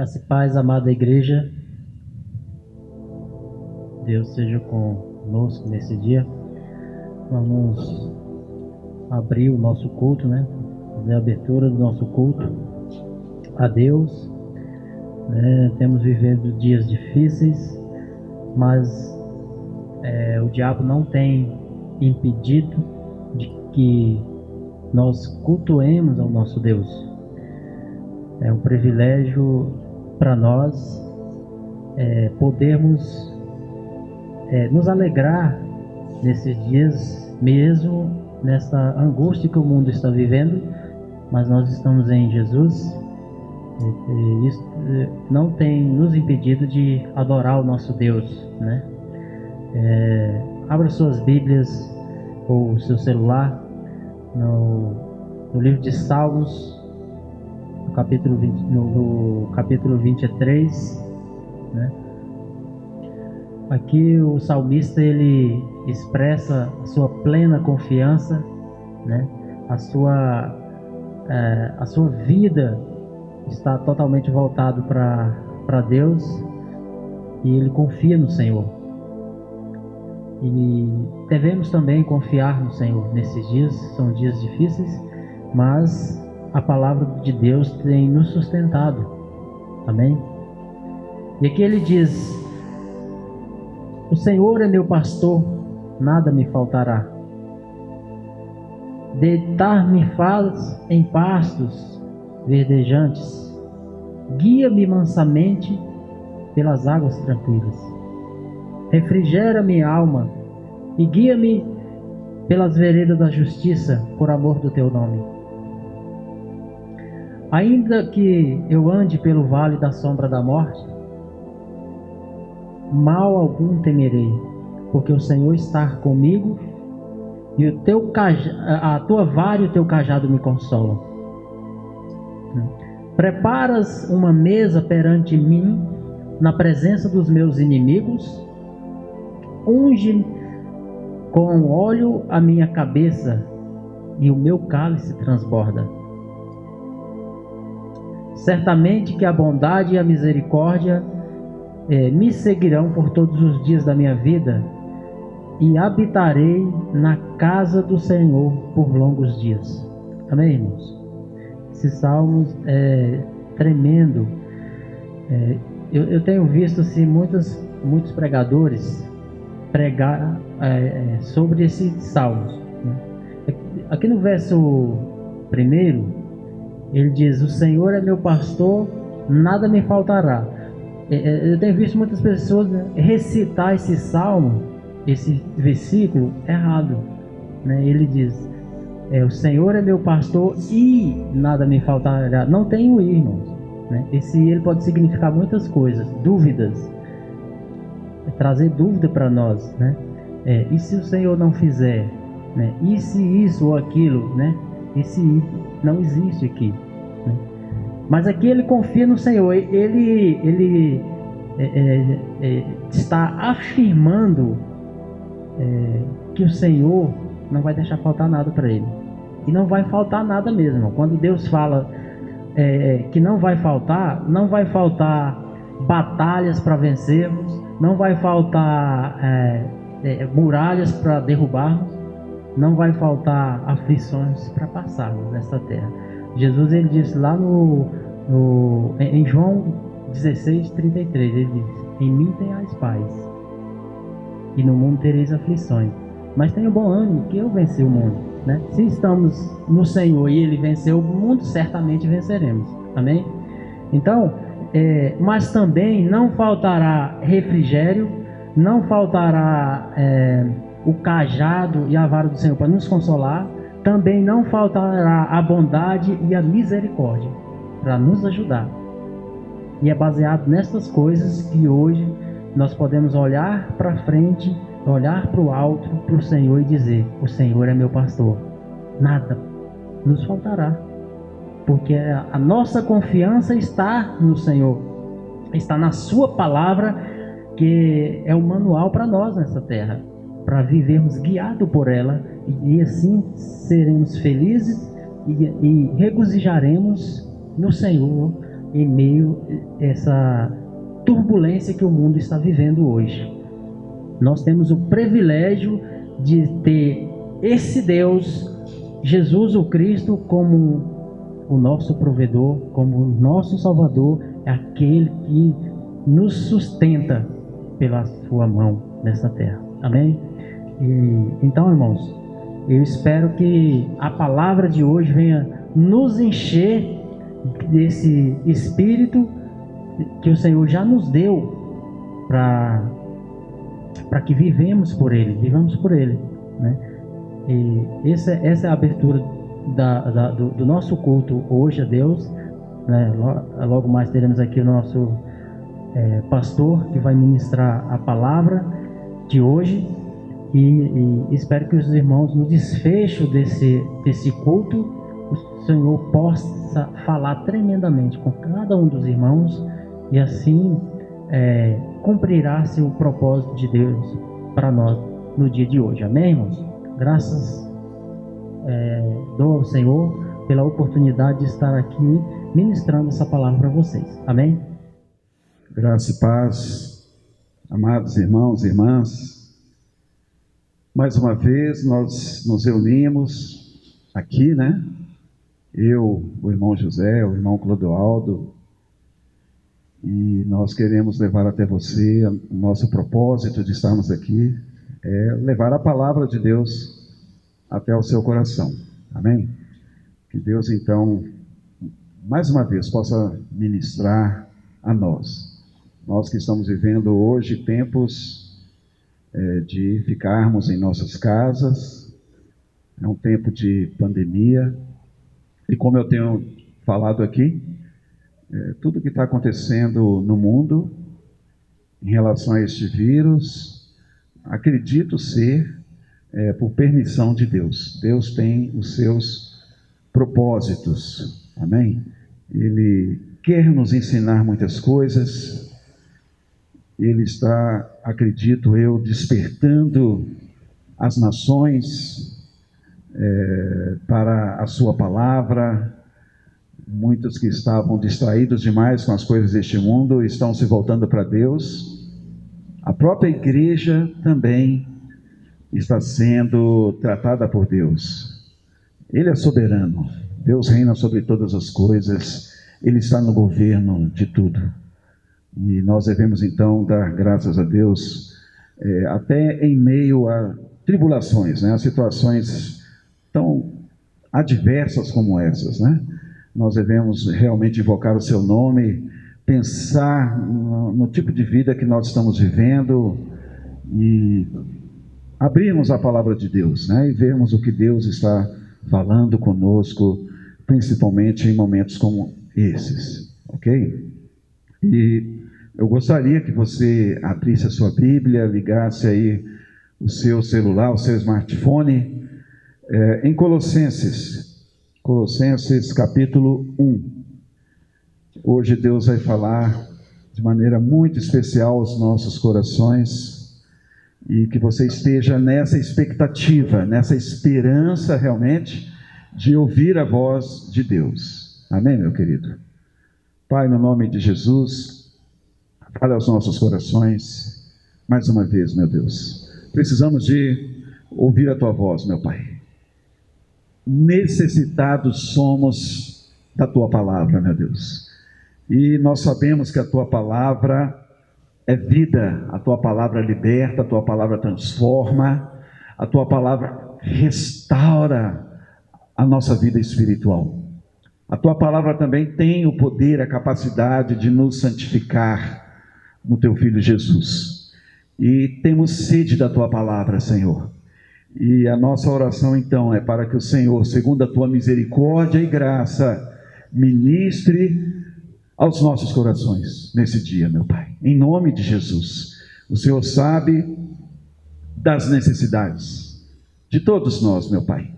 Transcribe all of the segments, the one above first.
Graça e paz, amada igreja. Deus seja conosco nesse dia. Vamos abrir o nosso culto, né? Fazer a abertura do nosso culto a Deus. Temos vivido dias difíceis, mas o diabo não tem impedido de que nós cultuemos ao nosso Deus. É um privilégio para nós podermos nos alegrar nesses dias, mesmo nessa angústia que o mundo está vivendo, mas nós estamos em Jesus. E isso não tem nos impedido de adorar o nosso Deus, né? Abra suas Bíblias ou o seu celular no livro de Salmos, no capítulo 23, né? Aqui o salmista ele expressa a sua plena confiança, né? A sua vida está totalmente voltado para Deus e ele confia no Senhor. E devemos também confiar no Senhor nesses dias. São dias difíceis, mas a palavra de Deus tem nos sustentado. Amém? E aqui ele diz: o Senhor é meu pastor, nada me faltará. Deitar-me faz em pastos verdejantes, guia-me mansamente pelas águas tranquilas. Refrigera minha alma e guia-me pelas veredas da justiça, por amor do teu nome. Ainda que eu ande pelo vale da sombra da morte, mal algum temerei, porque o Senhor está comigo e a tua vara e o teu cajado me consolam. Preparas uma mesa perante mim na presença dos meus inimigos, unge com óleo a minha cabeça e o meu cálice transborda. Certamente que a bondade e a misericórdia me seguirão por todos os dias da minha vida, e habitarei na casa do Senhor por longos dias. Amém, irmãos? Esse salmo é tremendo. Eu tenho visto assim, muitos pregadores pregar sobre esses salmos, né? Aqui no verso 1, ele diz: o Senhor é meu pastor, nada me faltará. Eu tenho visto muitas pessoas recitar esse salmo, esse versículo errado, né? Ele diz: o Senhor é meu pastor e nada me faltará. Não tem o irmãos, né? Ele pode significar muitas coisas, dúvidas, trazer dúvida para nós, né? E se o Senhor não fizer, né? E se isso ou aquilo, né? Esse não existe aqui, né? Mas aqui ele confia no Senhor. Ele está afirmando que o Senhor não vai deixar faltar nada para ele. E não vai faltar nada mesmo. Quando Deus fala que não vai faltar batalhas para vencermos, não vai faltar muralhas para derrubarmos, não vai faltar aflições para passarmos nessa terra. Jesus ele disse lá em João 16:33, ele diz: em mim tenhais paz, e no mundo tereis aflições, mas tenha bom ânimo, que eu venci o mundo, né? Se estamos no Senhor e ele venceu o mundo, certamente venceremos. Amém? Então, mas também não faltará refrigério, não faltará o cajado e a vara do Senhor para nos consolar. Também não faltará a bondade e a misericórdia para nos ajudar. E é baseado nessas coisas que hoje nós podemos olhar para frente, olhar para o alto, para o Senhor e dizer: o Senhor é meu pastor, nada nos faltará. Porque a nossa confiança está no Senhor, está na sua palavra, que é o manual para nós nessa terra, para vivermos guiados por ela, e assim seremos felizes e regozijaremos no Senhor em meio a essa turbulência que o mundo está vivendo hoje. Nós temos o privilégio de ter esse Deus, Jesus o Cristo, como o nosso provedor, como o nosso Salvador, é aquele que nos sustenta pela sua mão nessa terra. Amém? Então, irmãos, eu espero que a palavra de hoje venha nos encher desse Espírito que o Senhor já nos deu para que vivamos por Ele, né? E essa é a abertura do nosso culto hoje a Deus, né? Logo mais teremos aqui o nosso pastor que vai ministrar a palavra de hoje, e espero que os irmãos, no desfecho desse culto, o Senhor possa falar tremendamente com cada um dos irmãos, e assim cumprirá-se o propósito de Deus para nós no dia de hoje. Amém, irmãos? Graças dou ao Senhor pela oportunidade de estar aqui ministrando essa palavra para vocês. Amém? Graça e paz, amados irmãos e irmãs. Mais uma vez nós nos reunimos aqui, né? Eu, o irmão José, o irmão Clodoaldo, e nós queremos levar até você o nosso propósito de estarmos aqui, levar a palavra de Deus até o seu coração. Amém? Que Deus, então, mais uma vez, possa ministrar a nós. Nós que estamos vivendo hoje tempos de ficarmos em nossas casas, é um tempo de pandemia, e como eu tenho falado aqui, tudo que está acontecendo no mundo em relação a este vírus, acredito ser por permissão de Deus. Deus tem os seus propósitos, amém? Ele quer nos ensinar muitas coisas. Ele está, acredito eu, despertando as nações para a sua palavra. Muitos que estavam distraídos demais com as coisas deste mundo estão se voltando para Deus. A própria igreja também está sendo tratada por Deus. Ele é soberano. Deus reina sobre todas as coisas. Ele está no governo de tudo. E nós devemos então dar graças a Deus, até em meio a tribulações, né? A situações tão adversas como essas, né? Nós devemos realmente invocar o seu nome, pensar no tipo de vida que nós estamos vivendo e abrirmos a palavra de Deus, né? E vermos o que Deus está falando conosco, principalmente em momentos como esses, ok? E eu gostaria que você abrisse a sua Bíblia, ligasse aí o seu celular, o seu smartphone, em Colossenses capítulo 1. Hoje Deus vai falar de maneira muito especial aos nossos corações, e que você esteja nessa expectativa, nessa esperança realmente de ouvir a voz de Deus. Amém, meu querido? Pai, no nome de Jesus, fale aos nossos corações, mais uma vez, meu Deus. Precisamos de ouvir a Tua voz, meu Pai. Necessitados somos da Tua palavra, meu Deus. E nós sabemos que a Tua palavra é vida, a Tua palavra liberta, a Tua palavra transforma, a Tua palavra restaura a nossa vida espiritual. A Tua palavra também tem o poder, a capacidade de nos santificar no Teu Filho Jesus. E temos sede da Tua palavra, Senhor. E a nossa oração então é para que o Senhor, segundo a Tua misericórdia e graça, ministre aos nossos corações nesse dia, meu Pai. Em nome de Jesus. O Senhor sabe das necessidades de todos nós, meu Pai.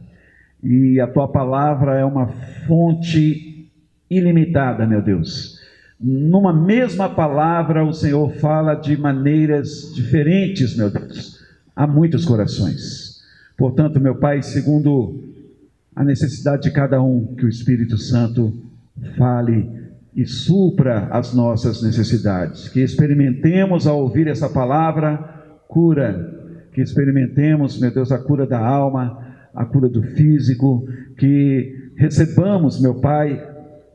E a Tua palavra é uma fonte ilimitada, meu Deus. Numa mesma palavra, o Senhor fala de maneiras diferentes, meu Deus, a muitos corações. Portanto, meu Pai, segundo a necessidade de cada um, que o Espírito Santo fale e supra as nossas necessidades. Que experimentemos ao ouvir essa palavra cura, que experimentemos, meu Deus, a cura da alma, a cura do físico, que recebamos, meu Pai,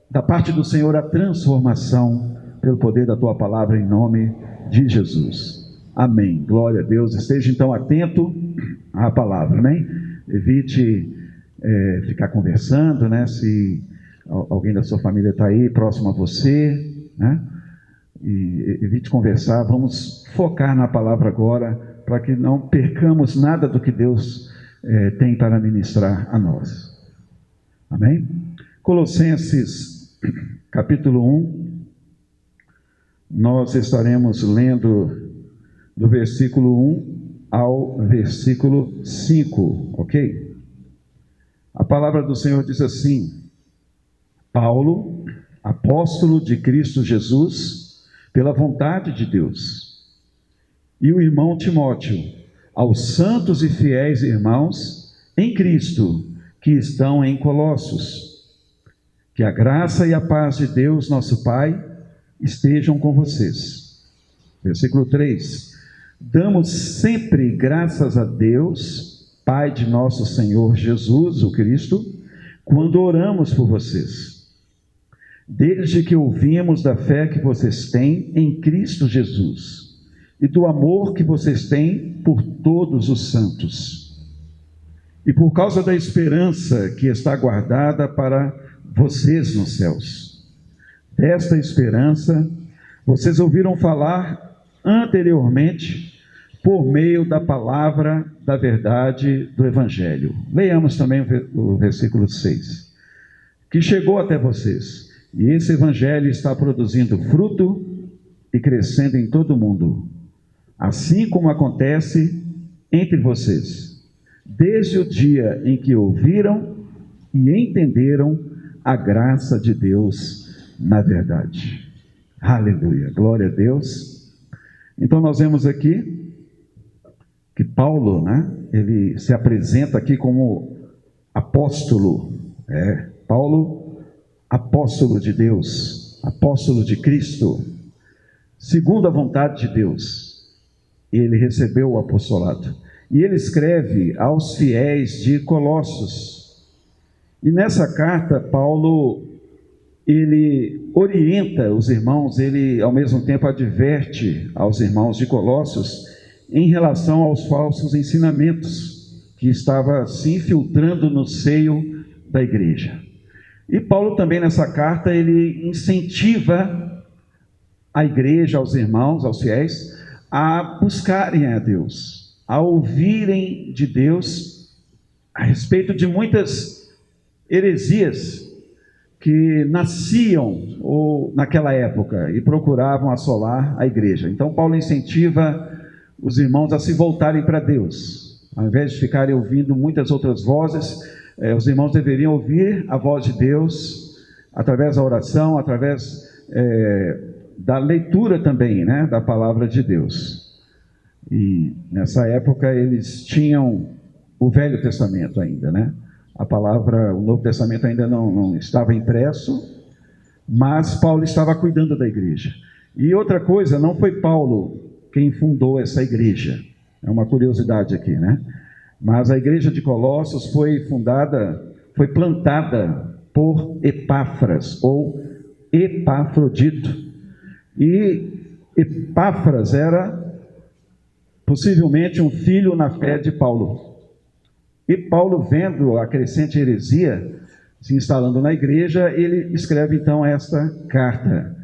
da parte do Senhor a transformação pelo poder da Tua palavra em nome de Jesus. Amém. Glória a Deus. Esteja então atento à palavra, amém? Evite ficar conversando, né? Se alguém da sua família está aí próximo a você, né? E evite conversar. Vamos focar na palavra agora, para que não percamos nada do que Deus tem para ministrar a nós. Amém? Colossenses capítulo 1, nós estaremos lendo do versículo 1 ao versículo 5, ok? A palavra do Senhor diz assim: Paulo, apóstolo de Cristo Jesus, pela vontade de Deus, e o irmão Timóteo, aos santos e fiéis irmãos em Cristo, que estão em Colossos, que a graça e a paz de Deus, nosso Pai, estejam com vocês. Versículo 3: Damos sempre graças a Deus, Pai de nosso Senhor Jesus, o Cristo, quando oramos por vocês, desde que ouvimos da fé que vocês têm em Cristo Jesus, e do amor que vocês têm por todos os santos, e por causa da esperança que está guardada para vocês nos céus. Desta esperança, vocês ouviram falar anteriormente, por meio da palavra da verdade do Evangelho. Leiamos também o versículo 6. Que chegou até vocês, e esse Evangelho está produzindo fruto e crescendo em todo o mundo, assim como acontece entre vocês, desde o dia em que ouviram e entenderam a graça de Deus na verdade. Aleluia, glória a Deus. Então nós vemos aqui que Paulo, né, ele se apresenta aqui como apóstolo. Paulo, apóstolo de Deus, apóstolo de Cristo, segundo a vontade de Deus. Ele recebeu o apostolado. E ele escreve aos fiéis de Colossos. E nessa carta, Paulo, ele orienta os irmãos, ele ao mesmo tempo adverte aos irmãos de Colossos em relação aos falsos ensinamentos que estavam se infiltrando no seio da igreja. E Paulo também nessa carta, ele incentiva a igreja, aos irmãos, aos fiéis, a buscarem a Deus, a ouvirem de Deus a respeito de muitas heresias que nasciam naquela época e procuravam assolar a igreja. Então Paulo incentiva os irmãos a se voltarem para Deus. Ao invés de ficarem ouvindo muitas outras vozes, os irmãos deveriam ouvir a voz de Deus através da oração, através da leitura também, né, da palavra de Deus. E nessa época eles tinham o Velho Testamento ainda, né? O Novo Testamento ainda não estava impresso, mas Paulo estava cuidando da igreja. E outra coisa, não foi Paulo quem fundou essa igreja. É uma curiosidade aqui, né? Mas a igreja de Colossos foi plantada por Epáfras, ou Epafrodito. E Epáfras era possivelmente um filho na fé de Paulo. E Paulo, vendo a crescente heresia se instalando na igreja, ele escreve então esta carta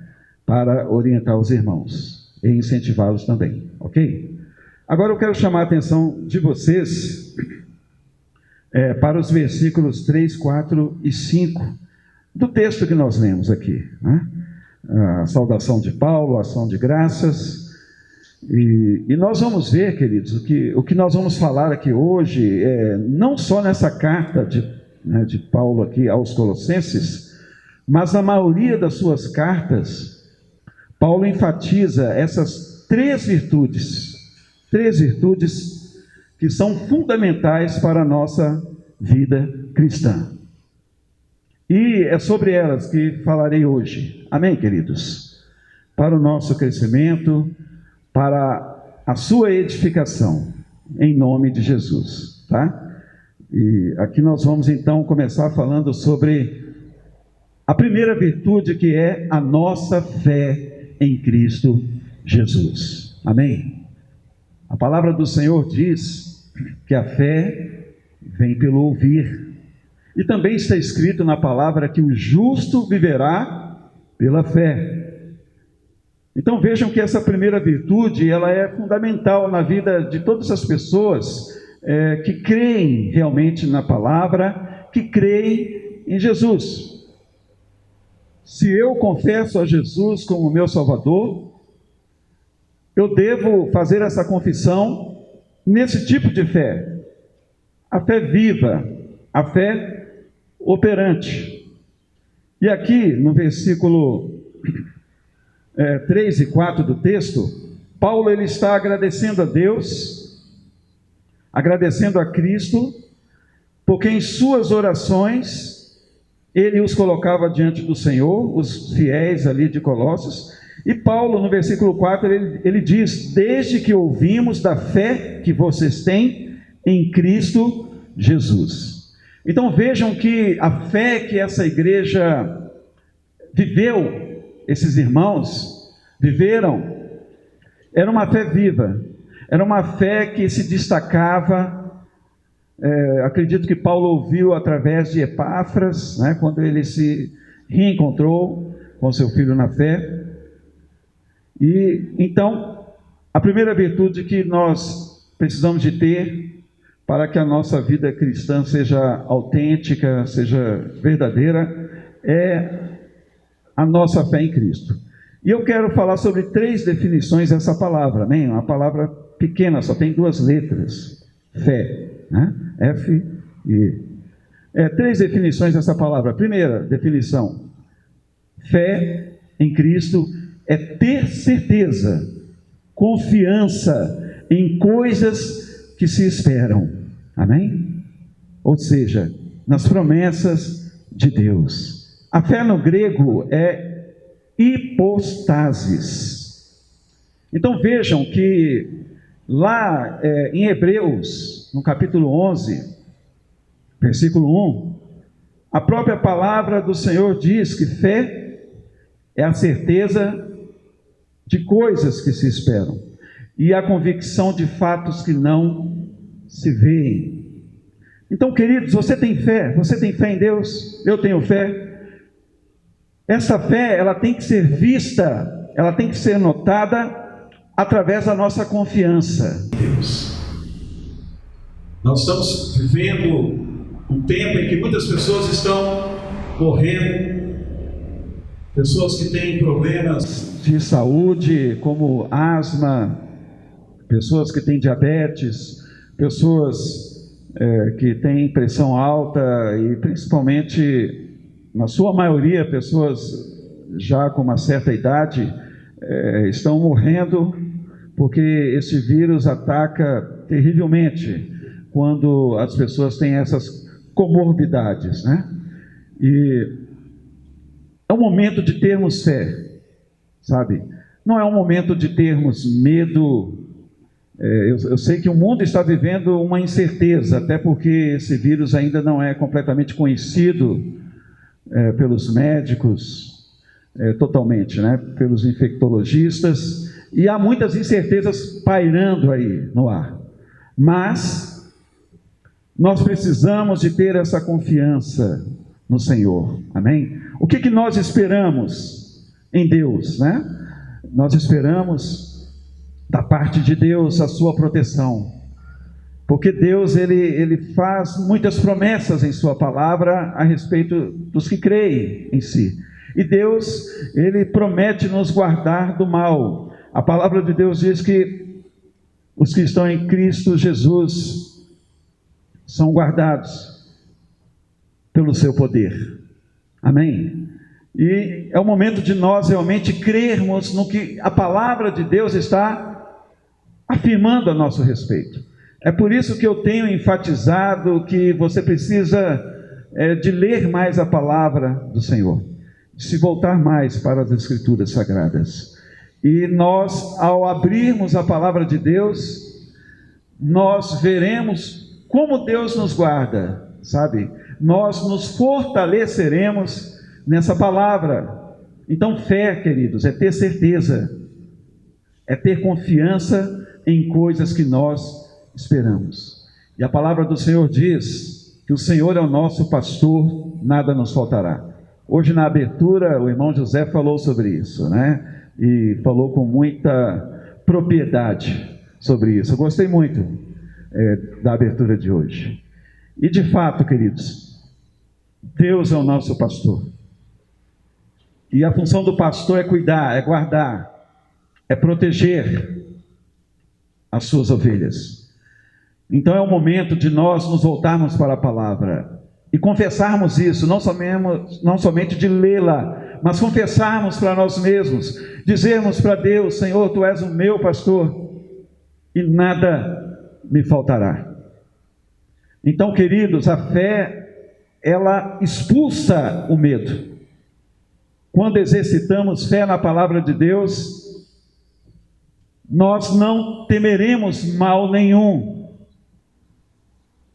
para orientar os irmãos e incentivá-los também, ok? Agora eu quero chamar a atenção de vocês para os versículos 3, 4 e 5 do texto que nós lemos aqui, né? A saudação de Paulo, a ação de graças. E nós vamos ver, queridos, o que nós vamos falar aqui hoje, não só nessa carta de Paulo aqui aos Colossenses, mas na maioria das suas cartas, Paulo enfatiza essas três virtudes que são fundamentais para a nossa vida cristã. E é sobre elas que falarei hoje. Amém, queridos? Para o nosso crescimento, para a sua edificação, em nome de Jesus, tá? E aqui nós vamos então começar falando sobre a primeira virtude, que é a nossa fé em Cristo Jesus. Amém? A palavra do Senhor diz que a fé vem pelo ouvir. E também está escrito na palavra que o justo viverá pela fé. Então vejam que essa primeira virtude, ela é fundamental na vida de todas as pessoas que creem realmente na palavra, que creem em Jesus. Se eu confesso a Jesus como meu Salvador, eu devo fazer essa confissão nesse tipo de fé. A fé viva, a fé operante. E aqui no versículo 3 e 4 do texto, Paulo ele está agradecendo a Deus, agradecendo a Cristo, porque em suas orações ele os colocava diante do Senhor, os fiéis ali de Colossos. E Paulo no versículo 4 ele diz: desde que ouvimos da fé que vocês têm em Cristo Jesus. Então vejam que a fé que essa igreja viveu, esses irmãos viveram, era uma fé viva, era uma fé que se destacava. Acredito que Paulo ouviu através de Epáfras, né, quando ele se reencontrou com seu filho na fé. E então, a primeira virtude que nós precisamos de ter para que a nossa vida cristã seja autêntica, seja verdadeira, é a nossa fé em Cristo. E eu quero falar sobre 3 definições dessa palavra, amém? Uma palavra pequena, só tem 2 letras, fé, né? F e E. 3 definições dessa palavra. Primeira definição: fé em Cristo é ter certeza, confiança em coisas que se esperam. Amém? Ou seja, nas promessas de Deus. A fé no grego é hipostasis. Então vejam que lá em Hebreus, no capítulo 11, versículo 1, a própria palavra do Senhor diz que fé é a certeza de coisas que se esperam e a convicção de fatos que não se veem. Então, queridos, você tem fé? Você tem fé em Deus? Eu tenho fé. Essa fé, ela tem que ser vista, ela tem que ser notada através da nossa confiança em Deus. Nós estamos vivendo um tempo em que muitas pessoas estão morrendo, pessoas que têm problemas de saúde, como asma, pessoas que têm diabetes, pessoas que têm pressão alta e principalmente, na sua maioria, pessoas já com uma certa idade estão morrendo porque esse vírus ataca terrivelmente quando as pessoas têm essas comorbidades, né? E é um momento de termos fé, sabe? Não é um momento de termos medo. Eu sei que o mundo está vivendo uma incerteza, até porque esse vírus ainda não é completamente conhecido pelos médicos, totalmente, né? Pelos infectologistas, e há muitas incertezas pairando aí no ar. Mas nós precisamos de ter essa confiança no Senhor, amém? O que nós esperamos em Deus, né? Nós esperamos da parte de Deus a sua proteção, porque Deus ele faz muitas promessas em sua palavra a respeito dos que creem em si, e Deus ele promete nos guardar do mal. A palavra de Deus diz que os que estão em Cristo Jesus são guardados pelo seu poder, amém? E é o momento de nós realmente crermos no que a palavra de Deus está afirmando a nosso respeito. É por isso que eu tenho enfatizado que você precisa de ler mais a palavra do Senhor, de se voltar mais para as Escrituras Sagradas. E nós, ao abrirmos a palavra de Deus, nós veremos como Deus nos guarda, sabe? Nós nos fortaleceremos nessa palavra. Então, fé, queridos, é ter certeza, é ter confiança em coisas que nós esperamos. E a palavra do Senhor diz que o Senhor é o nosso pastor, nada nos faltará. Hoje na abertura o irmão José falou sobre isso, né? E falou com muita propriedade sobre isso. Eu gostei muito da abertura de hoje. E de fato, queridos, Deus é o nosso pastor. E a função do pastor é cuidar, é guardar, é proteger as suas ovelhas. Então é o momento de nós nos voltarmos para a palavra e confessarmos isso, não somente de lê-la, mas confessarmos para nós mesmos, dizermos para Deus: Senhor, Tu és o meu pastor e nada me faltará. Então, queridos, a fé, ela expulsa o medo. Quando exercitamos fé na palavra de Deus, nós não temeremos mal nenhum.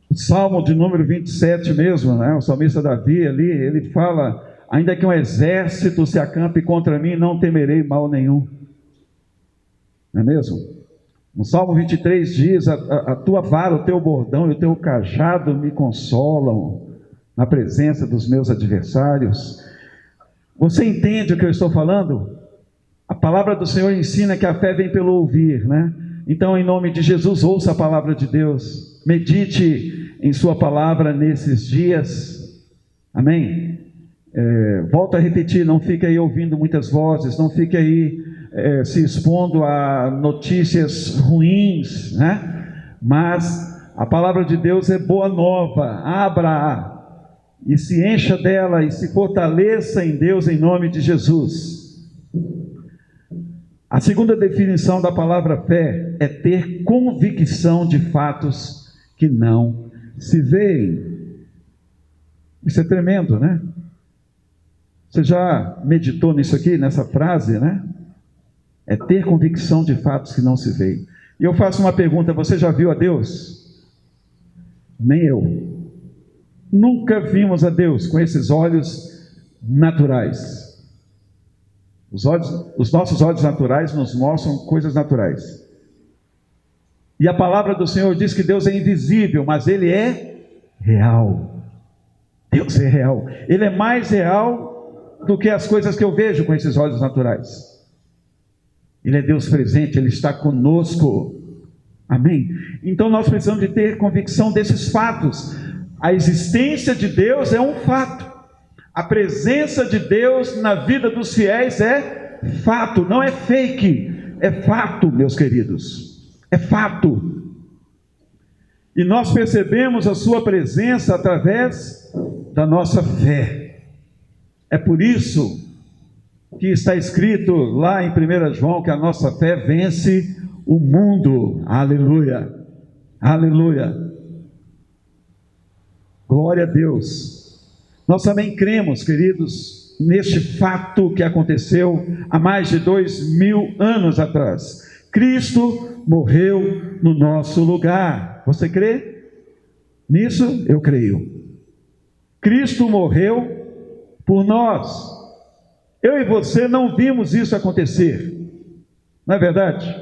O Salmo de número 27 mesmo, né? O salmista Davi ali, ele fala: ainda que um exército se acampe contra mim, não temerei mal nenhum. Não é mesmo? No Salmo 23 diz: a tua vara, o teu bordão e o teu cajado me consolam na presença dos meus adversários. Você entende o que eu estou falando? A palavra do Senhor ensina que a fé vem pelo ouvir, né? Então, em nome de Jesus, ouça a palavra de Deus, medite em sua palavra nesses dias, amém? Volto a repetir, não fique aí ouvindo muitas vozes, não fique aí se expondo a notícias ruins, né? Mas a palavra de Deus é boa nova. Abra e se encha dela e se fortaleça em Deus em nome de Jesus. A segunda definição da palavra fé é ter convicção de fatos que não se veem. Isso é tremendo, né? Você já meditou nisso aqui, nessa frase, né? É ter convicção de fatos que não se veem. E eu faço uma pergunta: você já viu a Deus? Nem eu. Nunca vimos a Deus com esses olhos naturais. Os nossos olhos naturais nos mostram coisas naturais. E a palavra do Senhor diz que Deus é invisível, mas Ele é real. Deus é real. Ele é mais real do que as coisas que eu vejo com esses olhos naturais. Ele é Deus presente, Ele está conosco. Amém? Então nós precisamos de ter convicção desses fatos. A existência de Deus é um fato. A presença de Deus na vida dos fiéis é fato, não é fake. É fato, meus queridos. É fato. E nós percebemos a sua presença através da nossa fé. É por isso que está escrito lá em 1 João que a nossa fé vence o mundo. Aleluia, aleluia, glória a Deus. Nós também cremos, queridos, neste fato que aconteceu há mais de 2000 anos atrás. Cristo morreu no nosso lugar. Você crê nisso? Eu creio. Cristo morreu por nós. Eu e você não vimos isso acontecer, não é verdade?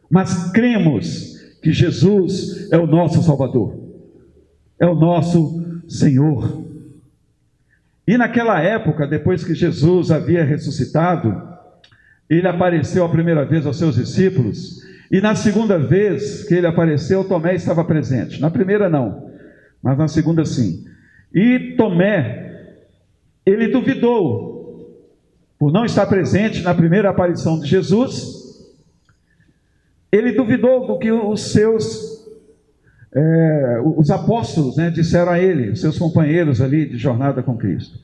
Mas cremos que Jesus é o nosso Salvador, é o nosso Senhor. E naquela época, depois que Jesus havia ressuscitado, Ele apareceu a primeira vez aos seus discípulos, e na segunda vez que Ele apareceu, Tomé estava presente. Na primeira não, mas na segunda sim. E Tomé, ele duvidou, por não estar presente na primeira aparição de Jesus. Ele duvidou do que os apóstolos, né, disseram a ele, os seus companheiros ali de jornada com Cristo.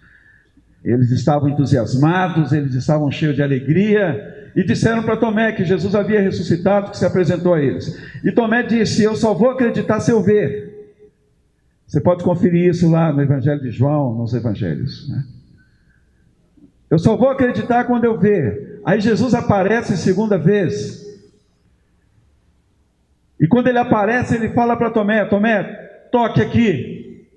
Eles estavam entusiasmados, eles estavam cheios de alegria, e disseram para Tomé que Jesus havia ressuscitado, que se apresentou a eles. E Tomé disse: eu só vou acreditar se eu ver. Você pode conferir isso lá no Evangelho de João, nos Evangelhos, né? Eu só vou acreditar quando eu ver. Aí Jesus aparece segunda vez. E quando ele aparece, ele fala para Tomé: Tomé, toque aqui,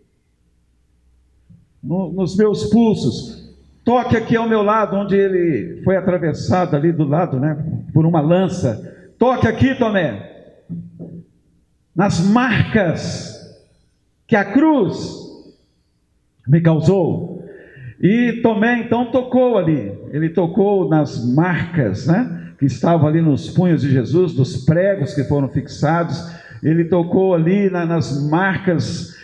nos meus pulsos. Toque aqui ao meu lado, onde ele foi atravessado ali do lado, né, por uma lança. Toque aqui, Tomé, nas marcas que a cruz me causou. E Tomé então tocou ali, ele tocou nas marcas, né, que estavam ali nos punhos de Jesus, dos pregos que foram fixados. Ele tocou ali nas marcas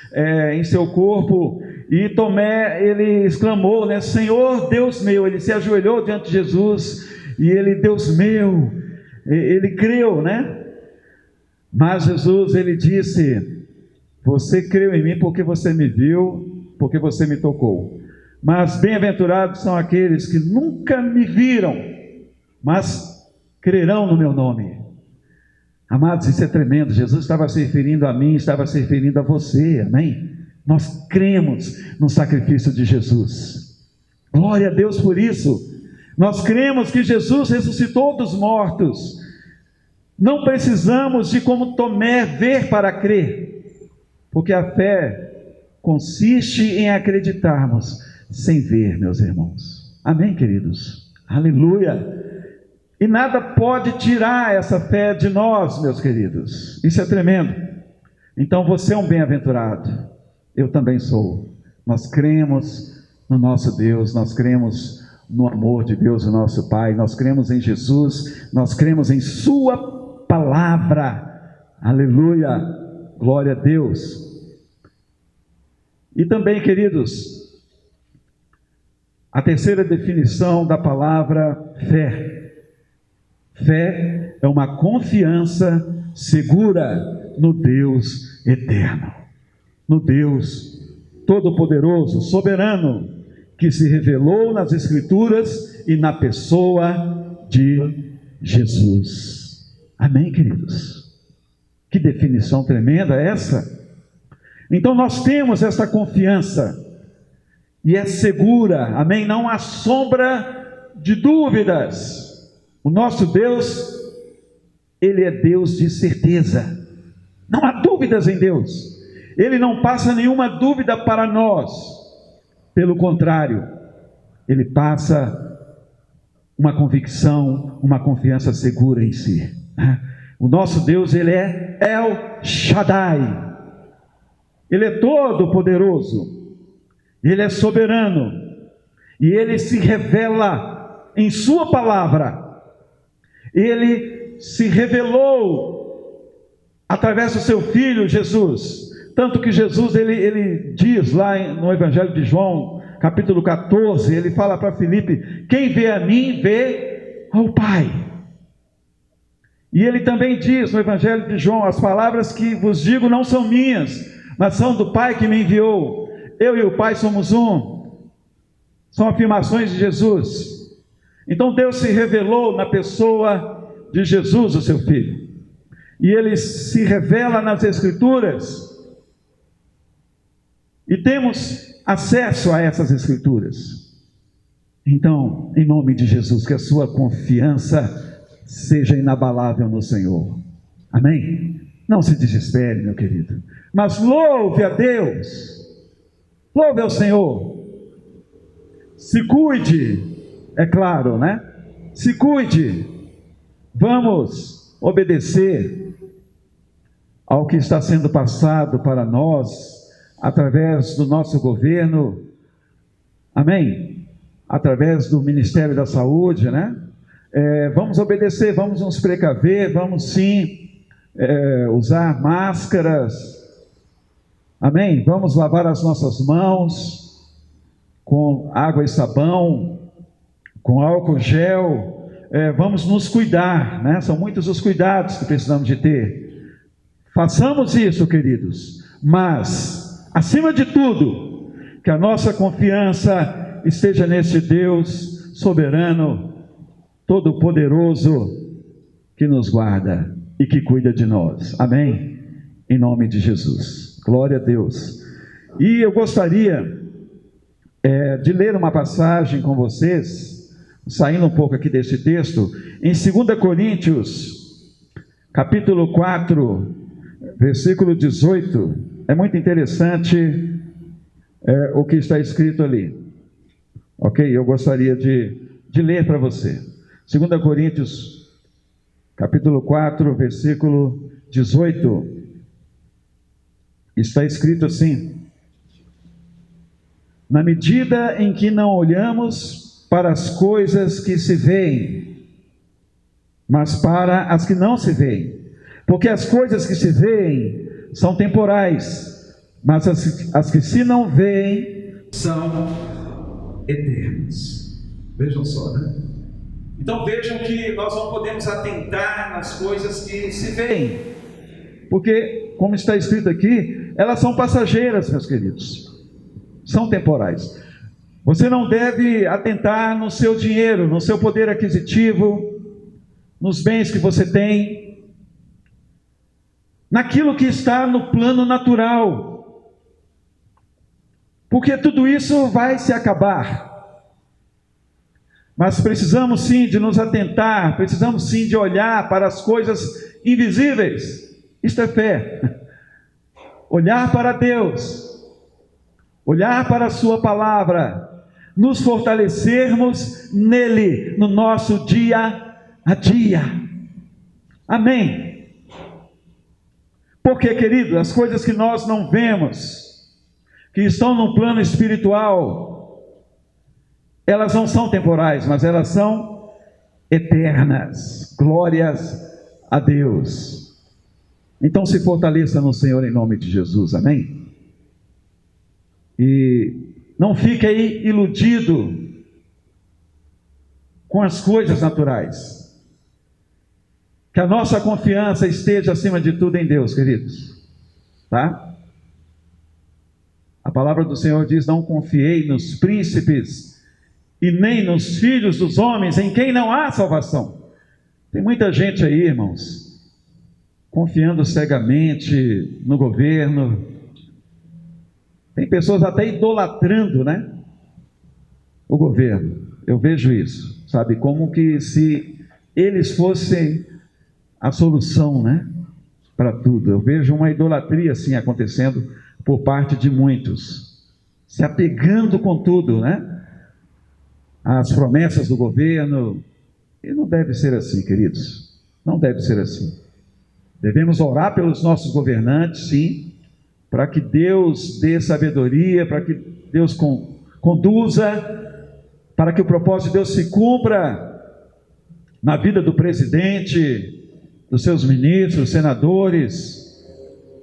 em seu corpo, e Tomé, ele exclamou, né, Senhor, Deus meu. Ele se ajoelhou diante de Jesus, e ele, Deus meu, ele creu, né? Mas Jesus, ele disse: você creu em mim porque você me viu, porque você me tocou. Mas bem-aventurados são aqueles que nunca me viram, mas crerão no meu nome. Amados, isso é tremendo. Jesus estava se referindo a mim, estava se referindo a você, amém? Nós cremos no sacrifício de Jesus. Glória a Deus por isso. Nós cremos que Jesus ressuscitou dos mortos. Não precisamos de, como Tomé, ver para crer, porque a fé consiste em acreditarmos sem ver, meus irmãos. Amém, queridos? Aleluia! E nada pode tirar essa fé de nós, meus queridos. Isso é tremendo. Então você é um bem-aventurado. Eu também sou. Nós cremos no nosso Deus, nós cremos no amor de Deus, o nosso Pai, nós cremos em Jesus, nós cremos em Sua palavra. Aleluia! Glória a Deus! E também, queridos, a terceira definição da palavra fé. Fé é uma confiança segura no Deus eterno, no Deus todo-poderoso, soberano, que se revelou nas Escrituras e na pessoa de Jesus. Amém, queridos? Que definição tremenda é essa? Então nós temos essa confiança, e é segura, amém? Não há sombra de dúvidas. O nosso Deus, Ele é Deus de certeza. Não há dúvidas em Deus. Ele não passa nenhuma dúvida para nós. Pelo contrário, Ele passa uma convicção, uma confiança segura em si. O nosso Deus, Ele é El Shaddai. Ele é todo poderoso. Ele é soberano. E Ele se revela em Sua palavra. Ele se revelou através do seu Filho Jesus. Tanto que Jesus, ele diz lá no Evangelho de João, capítulo 14, ele fala para Filipe: quem vê a mim, vê ao Pai. E ele também diz no Evangelho de João: as palavras que vos digo não são minhas, mas são do Pai que me enviou. Eu e o Pai somos um. São afirmações de Jesus. Então Deus se revelou na pessoa de Jesus, o seu Filho. E Ele se revela nas Escrituras. E temos acesso a essas Escrituras. Então, em nome de Jesus, que a sua confiança seja inabalável no Senhor. Amém? Não se desespere, meu querido, mas louve a Deus. Louve ao Senhor. Se cuide. É claro, né? Se cuide. Vamos obedecer ao que está sendo passado para nós, através do nosso governo, amém? Através do Ministério da Saúde, né? Vamos obedecer, vamos nos precaver, vamos sim usar máscaras, amém? Vamos lavar as nossas mãos com água e sabão, com álcool gel, vamos nos cuidar, né? São muitos os cuidados que precisamos de ter. Façamos isso, queridos, mas, acima de tudo, que a nossa confiança esteja nesse Deus soberano, todo-poderoso, que nos guarda e que cuida de nós. Amém? Em nome de Jesus. Glória a Deus. E eu gostaria de ler uma passagem com vocês, saindo um pouco aqui desse texto, em 2 Coríntios, capítulo 4, versículo 18. É muito interessante o que está escrito ali. Ok? Eu gostaria de ler para você. 2 Coríntios, capítulo 4, versículo 18. Está escrito assim: na medida em que não olhamos para as coisas que se veem, mas para as que não se veem. Porque as coisas que se veem são temporais, mas as que se não veem são eternas. Vejam só, né? Então vejam que nós não podemos atentar nas coisas que se veem, porque, como está escrito aqui, elas são passageiras, meus queridos. São temporais. Você não deve atentar no seu dinheiro, no seu poder aquisitivo, nos bens que você tem, naquilo que está no plano natural, porque tudo isso vai se acabar. Mas precisamos sim de nos atentar, precisamos sim de olhar para as coisas invisíveis. Isto é fé. Olhar para Deus, olhar para a sua palavra, nos fortalecermos nele, no nosso dia a dia. Amém? Porque, querido, as coisas que nós não vemos, que estão no plano espiritual, elas não são temporais, mas elas são eternas. Glórias a Deus. Então se fortaleça no Senhor em nome de Jesus, amém? E não fique aí iludido com as coisas naturais. Que a nossa confiança esteja acima de tudo em Deus, queridos. Tá? A palavra do Senhor diz: não confiei nos príncipes e nem nos filhos dos homens, em quem não há salvação. Tem muita gente aí, irmãos, confiando cegamente no governo. Tem pessoas até idolatrando, né? O governo. Eu vejo isso, sabe? Como que se eles fossem a solução, né? Para tudo. Eu vejo uma idolatria assim acontecendo por parte de muitos, se apegando com tudo, né? Às promessas do governo. E não deve ser assim, queridos. Não deve ser assim. Devemos orar pelos nossos governantes, sim, para que Deus dê sabedoria, para que Deus conduza, para que o propósito de Deus se cumpra na vida do presidente, dos seus ministros, senadores,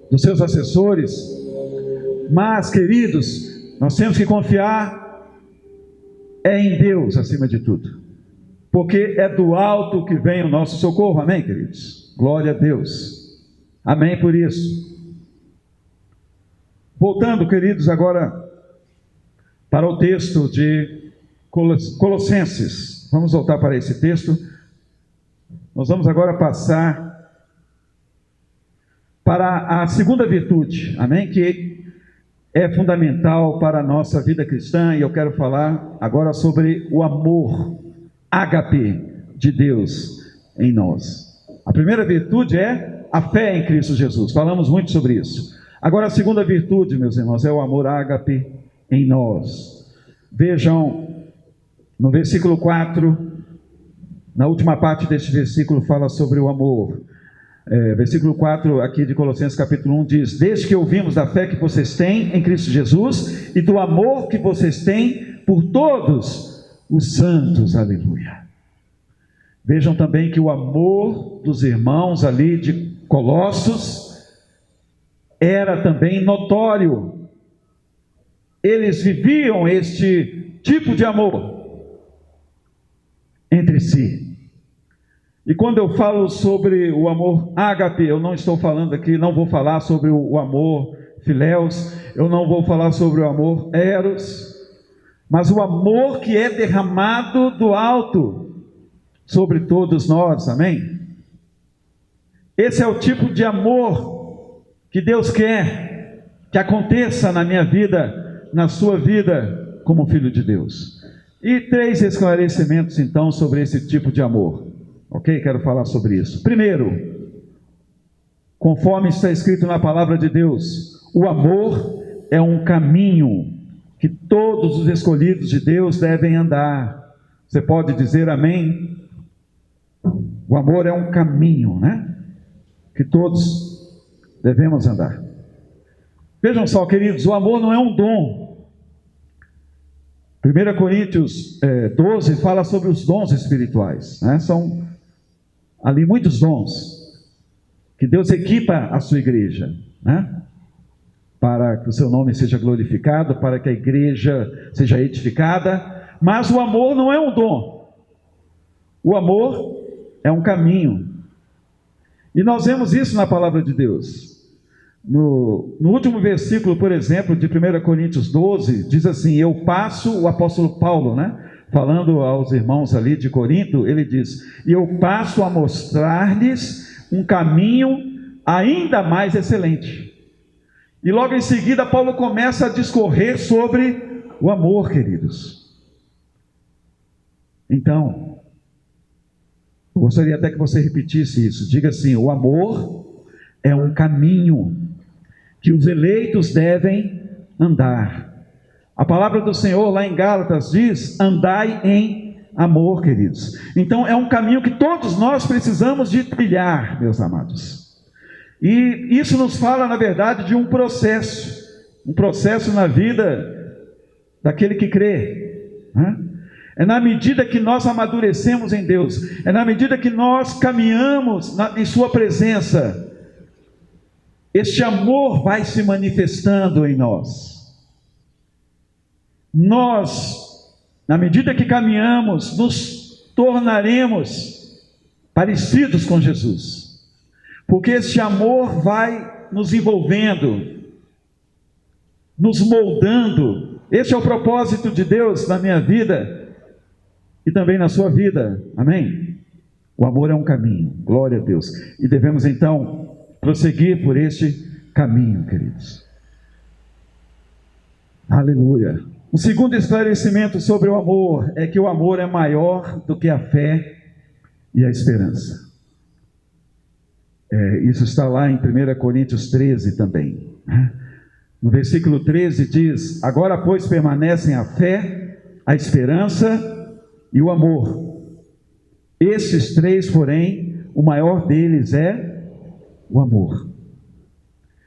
dos seus assessores. Mas, queridos, nós temos que confiar em Deus acima de tudo, porque é do alto que vem o nosso socorro, amém, queridos? Glória a Deus, amém por isso. Voltando, queridos, agora para o texto de Colossenses. Vamos voltar para esse texto. Nós vamos agora passar para a segunda virtude, amém? Que é fundamental para a nossa vida cristã, e eu quero falar agora sobre o amor, ágape de Deus em nós. A primeira virtude é a fé em Cristo Jesus. Falamos muito sobre isso. Agora a segunda virtude, meus irmãos, é o amor ágape em nós. Vejam, no versículo 4, na última parte deste versículo fala sobre o amor. Versículo 4 aqui de Colossenses capítulo 1 diz: desde que ouvimos da fé que vocês têm em Cristo Jesus e do amor que vocês têm por todos os santos, aleluia. Vejam também que o amor dos irmãos ali de Colossos era também notório. Eles viviam este tipo de amor entre si. E quando eu falo sobre o amor ágape, eu não estou falando aqui, não vou falar sobre o amor filéus, eu não vou falar sobre o amor eros, mas o amor que é derramado do alto sobre todos nós, amém? Esse é o tipo de amor que Deus quer que aconteça na minha vida, na sua vida, como filho de Deus. E 3 esclarecimentos, então, sobre esse tipo de amor. Ok? Quero falar sobre isso. Primeiro, conforme está escrito na palavra de Deus, o amor é um caminho que todos os escolhidos de Deus devem andar. Você pode dizer amém? O amor é um caminho, né? Que todos devemos andar. Vejam só, queridos, o amor não é um dom. 1 Coríntios 12 fala sobre os dons espirituais, né? São ali muitos dons que Deus equipa a sua igreja, né? Para que o seu nome seja glorificado, para que a igreja seja edificada. Mas o amor não é um dom. O amor é um caminho. E nós vemos isso na palavra de Deus. No último versículo, por exemplo, de 1 Coríntios 12, diz assim: eu passo, o apóstolo Paulo, né? Falando aos irmãos ali de Corinto, ele diz: e eu passo a mostrar-lhes um caminho ainda mais excelente. E logo em seguida, Paulo começa a discorrer sobre o amor, queridos. Então, eu gostaria até que você repetisse isso. Diga assim: o amor é um caminho que os eleitos devem andar. A palavra do Senhor lá em Gálatas diz: andai em amor, queridos. Então é um caminho que todos nós precisamos de trilhar, meus amados. E isso nos fala, na verdade, de um processo na vida daquele que crê, né? É na medida que nós amadurecemos em Deus, é na medida que nós caminhamos em sua presença, este amor vai se manifestando em nós. Nós, na medida que caminhamos, nos tornaremos parecidos com Jesus, porque este amor vai nos envolvendo, nos moldando. Este é o propósito de Deus na minha vida e também na sua vida, amém? O amor é um caminho, glória a Deus, e devemos então prosseguir por este caminho, queridos. Aleluia. O segundo esclarecimento sobre o amor é que o amor é maior do que a fé e a esperança. Isso está lá em 1 Coríntios 13 também. No versículo 13 diz: agora, pois, permanecem a fé, a esperança e o amor. Estes 3, porém, o maior deles é o amor.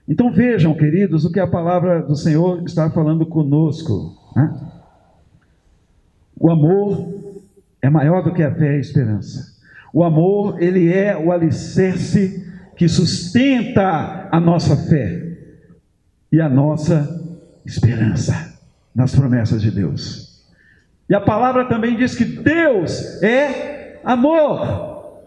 Então vejam, queridos, o que a palavra do Senhor está falando conosco, né? O amor é maior do que a fé e a esperança. O amor, ele é o alicerce que sustenta a nossa fé e a nossa esperança nas promessas de Deus. E a palavra também diz que Deus é amor.